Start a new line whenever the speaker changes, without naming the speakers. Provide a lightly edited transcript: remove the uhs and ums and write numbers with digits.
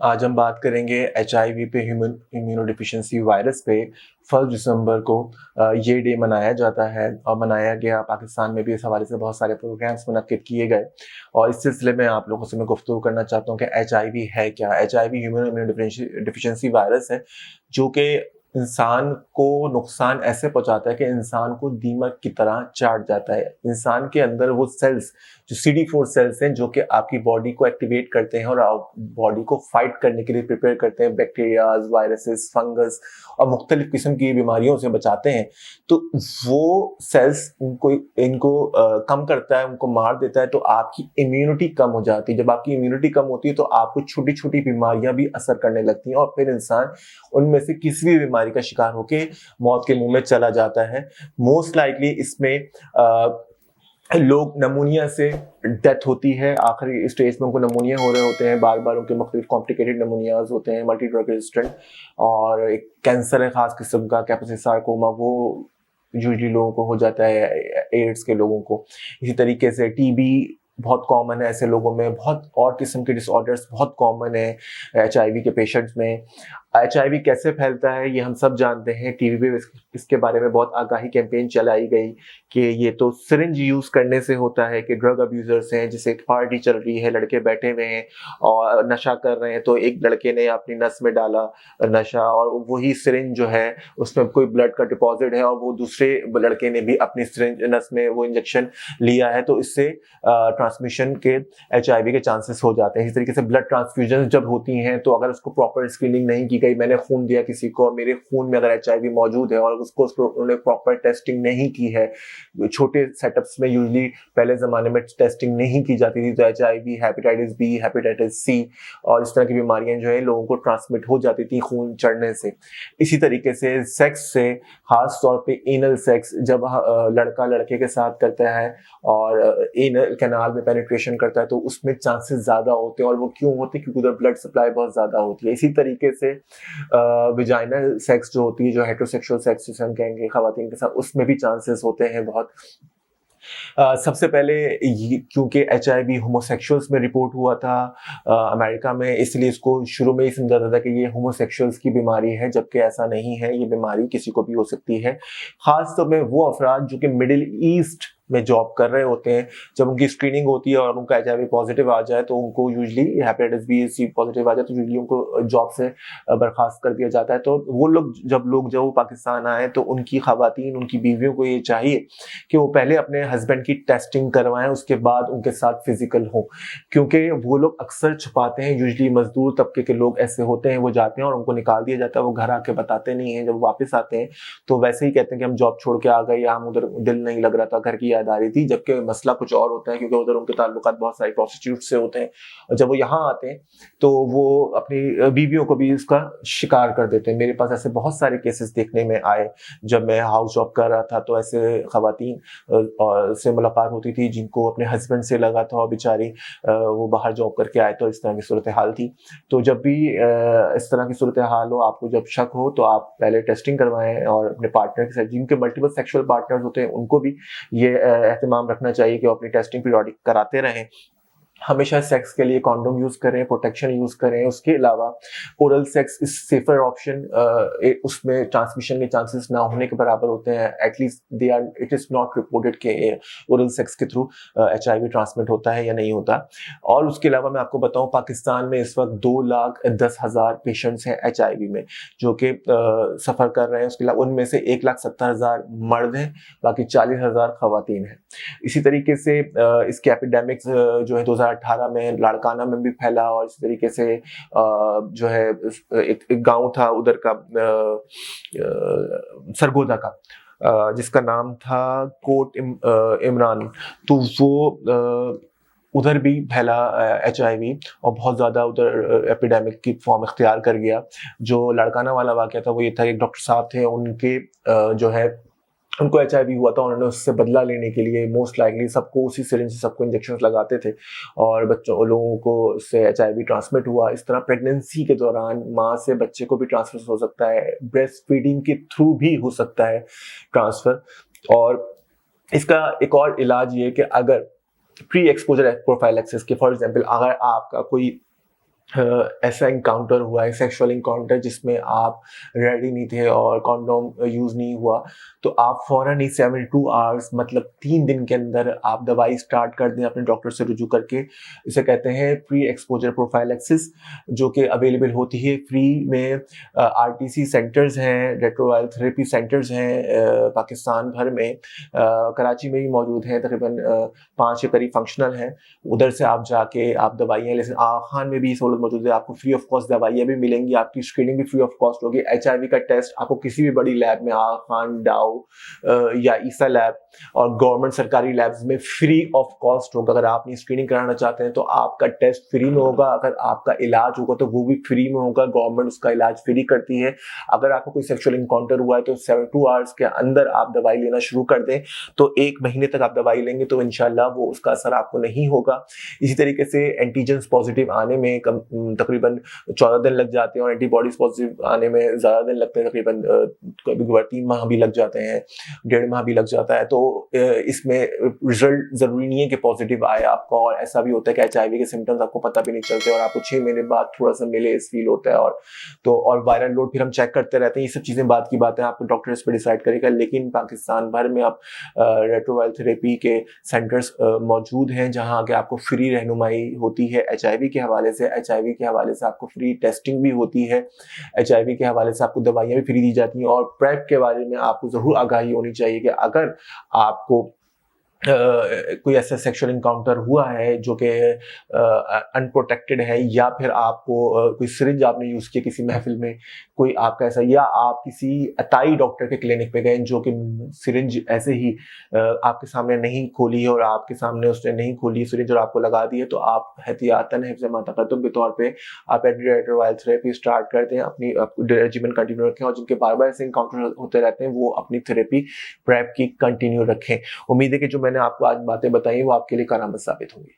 آج ہم بات کریں گے HIV پہ، ہیومن امیونو ڈیفیشنسی وائرس پہ۔ 1 دسمبر کو یہ ڈے منایا جاتا ہے اور منایا گیا پاکستان میں بھی۔ اس حوالے سے بہت سارے پروگرامس منعقد کیے گئے اور اس سلسلے میں آپ لوگوں سے میں گفتگو کرنا چاہتا ہوں کہ HIV ہے کیا۔ HIV human immuno deficiency virus ہے جو کہ انسان کو نقصان ایسے پہنچاتا ہے کہ انسان کو دیمک کی طرح چاٹ جاتا ہے۔ انسان کے اندر وہ سیلز جو CD4 سیلز ہیں جو کہ آپ کی باڈی کو ایکٹیویٹ کرتے ہیں اور باڈی کو فائٹ کرنے کے لیے پریپیئر کرتے ہیں، بیکٹیریاز، وائرسز، فنگس اور مختلف قسم کی بیماریوں سے بچاتے ہیں، تو وہ سیلز ان کو کم کرتا ہے، ان کو مار دیتا ہے، تو آپ کی امیونٹی کم ہو جاتی ہے۔ جب آپ کی امیونٹی کم ہوتی ہے تو آپ کو چھوٹی چھوٹی بیماریاں بھی اثر کرنے لگتی ہیں اور پھر انسان ان میں سے کسی بھی بیماری کا شکار ہو کے موت کے منہ میں چلا جاتا ہے۔ موسٹ لائکلی اس میں لوگ نمونیا سے ڈیتھ ہوتی ہے، آخری اسٹیج میں ان کو نمونیا ہو رہے ہوتے ہیں، بار بار ان کے مختلف کمپلیکیٹڈ نمونیاز ہوتے ہیں، ملٹی ڈرگ ریزسٹنٹ، اور ایک کینسر ہے خاص قسم کا کیپسس سارکوما، وہ یوزلی لوگوں کو ہو جاتا ہے، ایڈس کے لوگوں کو۔ اسی طریقے سے TB بہت کامن ہے ایسے لوگوں میں، بہت اور قسم کے ڈس آرڈرس بہت کامن ہیں HIV کے پیشنٹس میں۔ HIV کیسے پھیلتا ہے یہ ہم سب جانتے ہیں، ٹی وی پہ اس کے بارے میں بہت آگاہی کیمپین چلائی گئی کہ یہ تو سرنج یوز کرنے سے ہوتا ہے، کہ ڈرگ ابیوزرس ہیں، جیسے ایک پارٹی چل رہی ہے، لڑکے بیٹھے ہوئے ہیں اور نشہ کر رہے ہیں، تو ایک لڑکے نے اپنی نس میں ڈالا نشہ اور وہی سرنج جو ہے اس میں کوئی بلڈ کا ڈپازٹ ہے اور وہ دوسرے لڑکے نے بھی اپنی سرنج نس میں وہ انجیکشن لیا ہے، تو اس سے ٹرانسمیشن کے HIV کے چانسز ہو جاتے ہیں۔ اسی طریقے سے بلڈ ٹرانسفیوژن جب ہوتی ہیں تو اگر اس کو پراپر اسکریننگ نہیں کی گئی، میں نے خون دیا کسی کو اور میرے خون میں اگر HIV موجود ہے اور اس کو انہوں نے پراپر ٹیسٹنگ نہیں کی ہے، چھوٹے سیٹ اپس میں یوزلی پہلے زمانے میں ٹیسٹنگ نہیں کی جاتی تھی، تو HIV، hepatitis B، hepatitis C اور اس طرح کی بیماریاں جو ہے لوگوں کو ٹرانسمٹ ہو جاتی تھی خون چڑھنے سے۔ اسی طریقے سے سیکس سے، خاص طور پہ اینل سیکس، جب لڑکا لڑکے کے ساتھ کرتا ہے اور اینل کینال میں پینیٹریشن کرتا ہے تو اس میں چانسز زیادہ ہوتے ہیں، اور وہ کیوں ہوتے ہیں؟ کیونکہ ادھر بلڈ سپلائی بہت زیادہ ہوتی ہے۔ اسی طریقے سے ویجائنل سیکس جو ہوتی ہے، جو ہیٹروسیکشول سیکس جسے ہم کہیں گے خواتین کے ساتھ، اس میں بھی چانسز ہوتے ہیں بہت۔ سب سے پہلے کیونکہ HIV ہوموسیکشولز میں رپورٹ ہوا تھا امریکہ میں، اس لیے اس کو شروع میں ہی سمجھا جاتا تھا کہ یہ ہوموسیکشولز کی بیماری ہے، جبکہ ایسا نہیں ہے، یہ بیماری کسی کو بھی ہو سکتی ہے۔ خاص طور میں وہ افراد جو کہ مڈل ایسٹ میں جاب کر رہے ہوتے ہیں، جب ان کی اسکریننگ ہوتی ہے اور ان کا HIV پازیٹیو آ جائے تو ان کو usually hepatitis B C positive آ جائے تو یوزلی ان کو جاب سے برخاست کر دیا جاتا ہے۔ تو وہ لوگ جب پاکستان آئے تو ان کی خواتین، ان کی بیویوں کو یہ چاہیے کہ وہ پہلے اپنے ہسبینڈ کی ٹیسٹنگ کروائیں، اس کے بعد ان کے ساتھ فزیکل ہوں، کیونکہ وہ لوگ اکثر چھپاتے ہیں۔ یوزلی مزدور طبقے کے لوگ ایسے ہوتے ہیں، وہ جاتے ہیں اور ان کو نکال دیا جاتا ہے، وہ گھر آ کے بتاتے نہیں ہیں، جب واپس آتے ہیں تو ویسے ہی کہتے ہیں کہ ہم جاب چھوڑ کے آ گئے، یا ہم ادھر دل نہیں لگ رہا تھا، گھر کی یاد آ رہی تھی، جبکہ مسئلہ کچھ اور ہوتا ہے، کیونکہ ادھر ان کے تعلقات بہت ساری پروسٹیٹیوٹ سے ہوتے ہیں، اور جب وہ یہاں آتے ہیں تو وہ اپنی بیویوں کو بھی اس کا شکار کر دیتے ہیں۔ میرے پاس ایسے بہت سارے کیسز دیکھنے میں آئے، جب میں ہاؤس جاب کر رہا تھا تو ایسے خواتین سے ملاقات ہوتی تھی جن کو اپنے ہسبینڈ سے لگا تھا اور بیچاری وہ باہر جاب کر کے آئے، تو اس طرح کی صورتحال تھی۔ تو جب بھی اس طرح کی صورتحال ہو، آپ کو جب شک ہو تو آپ پہلے ٹیسٹنگ کروائیں، اور اپنے پارٹنر کے ساتھ، جن کے ملٹیپل سیکشل پارٹنرز ہوتے ہیں، ان کو بھی یہ اہتمام رکھنا چاہیے کہ وہ اپنی ٹیسٹنگ پیریوڈک کراتے رہیں۔ ہمیشہ سیکس کے لیے کانڈوم یوز کریں، پروٹیکشن یوز کریں۔ اس کے علاوہ oral sex is safer option, اس میں ٹرانسمیشن کے چانسز نہ ہونے کے برابر ہوتے ہیں، at least it is not reported کہ اورل سیکس کے تھرو HIV ٹرانسمٹ ہوتا ہے یا نہیں ہوتا۔ اور اس کے علاوہ میں آپ کو بتاؤں، پاکستان میں اس وقت 2,10,000 پیشنٹس ہیں HIV میں جو کہ سفر کر رہے ہیں۔ اس کے علاوہ ان میں سے 1,70,000 مرد ہیں، باقی 40,000 خواتین ہیں۔ اسی طریقے سے اس کے ایپیڈیمکس جو ہے 2018 میں لاڑکانہ میں بھی پھیلا، اور اسی طریقے سے جو ہے ایک گاؤں تھا ادھر کا سرگودا کا، جس کا نام تھا کوٹ عمران، تو وہ ادھر بھی پھیلا HIV، اور بہت زیادہ ادھر ایپیڈیمک کی فارم اختیار کر گیا۔ جو لاڑکانہ والا واقعہ تھا وہ یہ تھا، ایک ڈاکٹر صاحب تھے، ان کے جو ہے ان کو HIV ہوا تھا، انہوں نے اس سے بدلہ لینے کے لیے موسٹ لائکلی سب کو اسی سرنج سے سب کو انجیکشنز لگاتے تھے، اور لوگوں کو اس سے HIV ٹرانسمٹ ہوا۔ اس طرح پریگننسی کے دوران ماں سے بچے کو بھی ٹرانسفر ہو سکتا ہے، بریسٹ فیڈنگ کے تھرو بھی ہو سکتا ہے ٹرانسفر۔ اور اس کا ایک اور علاج یہ کہ اگر پری ایکسپوجر پروفائلیکسس کے، فار ایگزامپل اگر آپ کا کوئی ایسا انکاؤنٹر ہوا ہے، سیکشول انکاؤنٹر جس میں آپ ریڈی نہیں تھے اور کانڈوم یوز نہیں ہوا، تو آپ فوراً ہی 72 آورس مطلب 3 دن کے اندر آپ دوائی اسٹارٹ کر دیں اپنے ڈاکٹر سے رجوع کر کے. اسے کہتے ہیں پری ایکسپوجر پروفائلیکسس، جو کہ اویلیبل ہوتی ہے فری میں. RTC سینٹرز ہیں، ریٹرووائرل تھراپی سینٹرز ہیں پاکستان بھر میں. کراچی میں بھی موجود ہیں، تقریباً 5 کے قریب فنکشنل ہیں. ادھر سے آپ جا کے آپ دوائیاں لے سکتے. آغا خان میں بھی سہولت موجود ہے، آپ کو فری آف کاسٹ دوائیاں بھی ملیں گی، آپ کی اسکریننگ بھی فری آف کاسٹ ہوگی. HIV کا ٹیسٹ آپ کو کسی بھی بڑی لیب میں، آغا خان، ڈاؤ یا عیسیٰ لیب اور گورنمنٹ سرکاری لیبز میں فری آف کاسٹ ہوگا. اگر آپ اسکریننگ کرانا چاہتے ہیں تو آپ کا ٹیسٹ فری میں ہوگا، اگر آپ کا علاج ہوگا تو وہ بھی فری میں ہوگا، گورنمنٹ اس کا علاج فری کرتی ہے. اگر آپ کو کوئی سیکشل انکاؤنٹر ہوا ہے تو 72 آورس کے اندر آپ دوائی لینا شروع کر دیں، تو 1 مہینے تک آپ دوائی لیں گے تو انشاءاللہ وہ اس کا اثر آپ کو نہیں ہوگا. اسی طریقے سے اینٹیجنس پازیٹیو آنے میں تقریباً 14 دن لگ جاتے ہیں، اور اینٹی باڈیز پازیٹیو آنے میں زیادہ دن لگتے ہیں، تقریباً کبھی کبھار 3 ماہ بھی لگ جاتے ہیں، 1.5 ماہ بھی لگ جاتا ہے. تو اس میں رزلٹ ضروری نہیں ہے کہ پازیٹیو آئے آپ کو، اور ایسا بھی ہوتا ہے کہ HIV کے سمٹمز آپ کو پتہ بھی نہیں چلتے اور آپ کو 6 مہینے بعد تھوڑا سا میلیز فیل ہوتا ہے. اور وائرل لوڈ پھر ہم چیک کرتے رہتے ہیں. یہ سب چیزیں بعد کی باتیں آپ کو ڈاکٹر اس پہ ڈیسائیڈ کرے گا. لیکن پاکستان بھر میں اب ریٹرووائرل تھراپی کے سینٹرز موجود ہیں جہاں کہ آپ کو فری رہنمائی ہوتی ہے HIV کے حوالے سے. HIV کے حوالے سے آپ کو فری ٹیسٹنگ بھی ہوتی ہے، HIV کے حوالے سے آپ کو دوائیاں بھی فری دی جاتی ہیں. اور پریپ کے بارے میں آپ کو ضرور آگاہی ہونی چاہیے کہ اگر آپ کو کوئی ایسا سیکشل انکاؤنٹر ہوا ہے جو کہ ان پروٹیکٹڈ ہے، یا پھر آپ کو کوئی سرنج آپ نے یوز کیا کسی محفل میں، کوئی آپ کا ایسا، یا آپ کسی عطائی ڈاکٹر کے کلینک پہ گئے جو کہ سرنج ایسے ہی آپ کے سامنے نہیں کھولی ہے اور آپ کے سامنے اس نے نہیں کھولی سرنج اور آپ کو لگا دی ہے، تو آپ احتیاطاً حفظ ما تقدم کے طور پہ آپ اینٹی ریٹرووائرل تھراپی اسٹارٹ کر دیں، اپنی ریجیمن کنٹینیو رکھیں. اور جن کے بار بار ایسے انکاؤنٹر ہوتے رہتے ہیں وہ اپنی تھراپی پریپ کی کنٹینیو رکھیں. امید ہے کہ جو میں نے آپ کو آج باتیں بتائی وہ آپ کے لیے کارآمد ثابت ہوں گی.